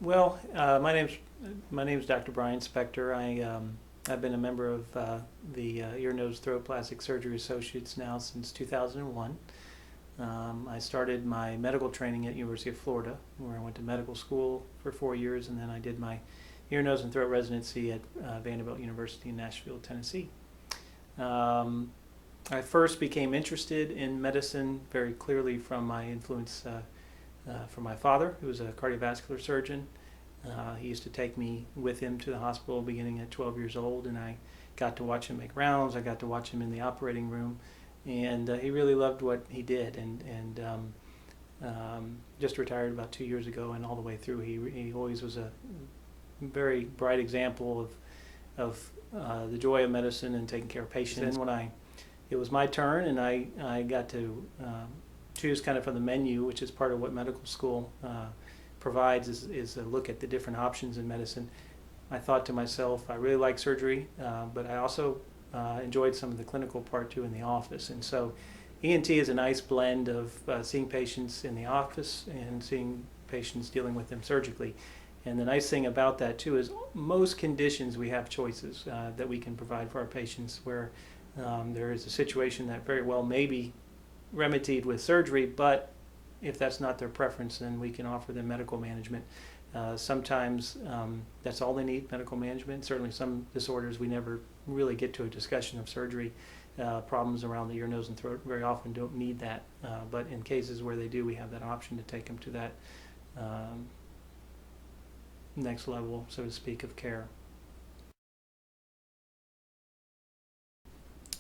My name's Dr. Brian Spector. I've been a member of the Ear, Nose, Throat Plastic Surgery Associates now since 2001. I started my medical training at University of Florida, where I went to medical school for 4 years, and then I did my ear, nose, and throat residency at Vanderbilt University in Nashville, Tennessee. I first became interested in medicine very clearly from my influence from my father, who was a cardiovascular surgeon. He used to take me with him to the hospital beginning at 12 years old, and I got to watch him make rounds. I got to watch him in the operating room, and he really loved what he did, and just retired about 2 years ago, and all the way through he always was a very bright example of the joy of medicine and taking care of patients. And when it was my turn, and I got to choose kind of from the menu, which is part of what medical school provides, is a look at the different options in medicine. I thought to myself, I really like surgery, but I also enjoyed some of the clinical part too in the office. And so ENT is a nice blend of seeing patients in the office and seeing patients, dealing with them surgically. And the nice thing about that too is most conditions we have choices that we can provide for our patients, where there is a situation that very well may be remedied with surgery, but if that's not their preference, then we can offer them medical management. Sometimes that's all they need, medical management. Certainly some disorders we never really get to a discussion of surgery. Problems around the ear, nose, and throat very often don't need that, but in cases where they do, we have that option to take them to that next level, so to speak, of care.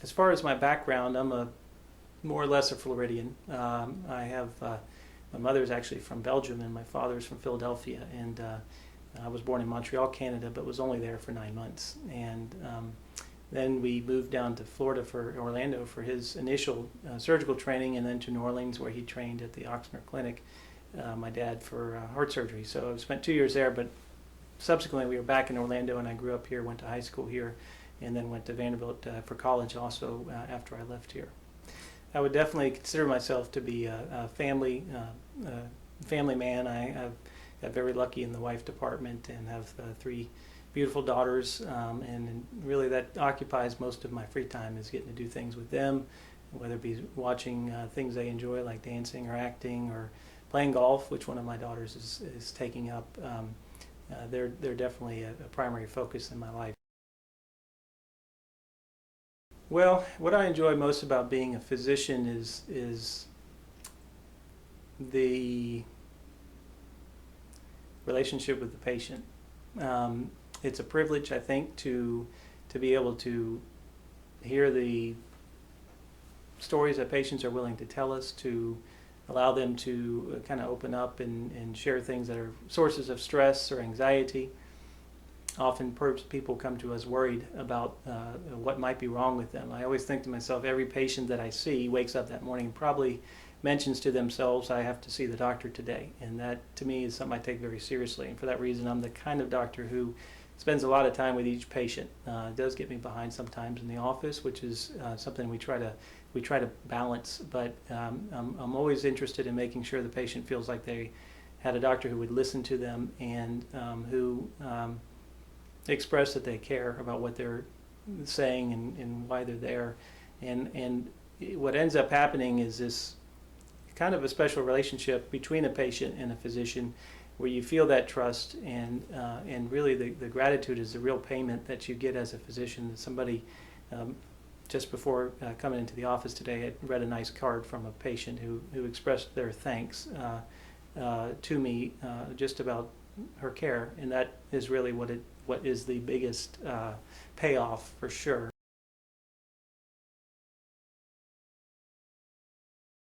As far as my background, I'm more or less a Floridian. My mother's actually from Belgium and my father's from Philadelphia, and I was born in Montreal, Canada, but was only there for 9 months. And then we moved down to Florida, for Orlando, for his initial surgical training, and then to New Orleans, where he trained at the Oxnard Clinic, my dad, for heart surgery. So I spent 2 years there, but subsequently we were back in Orlando, and I grew up here, went to high school here, and then went to Vanderbilt for college also after I left here. I would definitely consider myself to be a family man. I got very lucky in the wife department and have 3 beautiful daughters, and really that occupies most of my free time, is getting to do things with them, whether it be watching things they enjoy like dancing or acting or playing golf, which one of my daughters is taking up. They're definitely a primary focus in my life. Well, what I enjoy most about being a physician is the relationship with the patient. It's a privilege, I think, to be able to hear the stories that patients are willing to tell us, to allow them to kind of open up and share things that are sources of stress or anxiety. Often people come to us worried about what might be wrong with them. I always think to myself, every patient that I see wakes up that morning and probably mentions to themselves, I have to see the doctor today. And that, to me, is something I take very seriously. And for that reason, I'm the kind of doctor who spends a lot of time with each patient. It does get me behind sometimes in the office, which is something we try to balance. But I'm always interested in making sure the patient feels like they had a doctor who would listen to them and who express that they care about what they're saying and why they're there. And what ends up happening is this kind of a special relationship between a patient and a physician, where you feel that trust, and really the gratitude is the real payment that you get as a physician. Somebody just before coming into the office today had read a nice card from a patient who expressed their thanks to me just about her care, and that is really what is the biggest payoff for sure.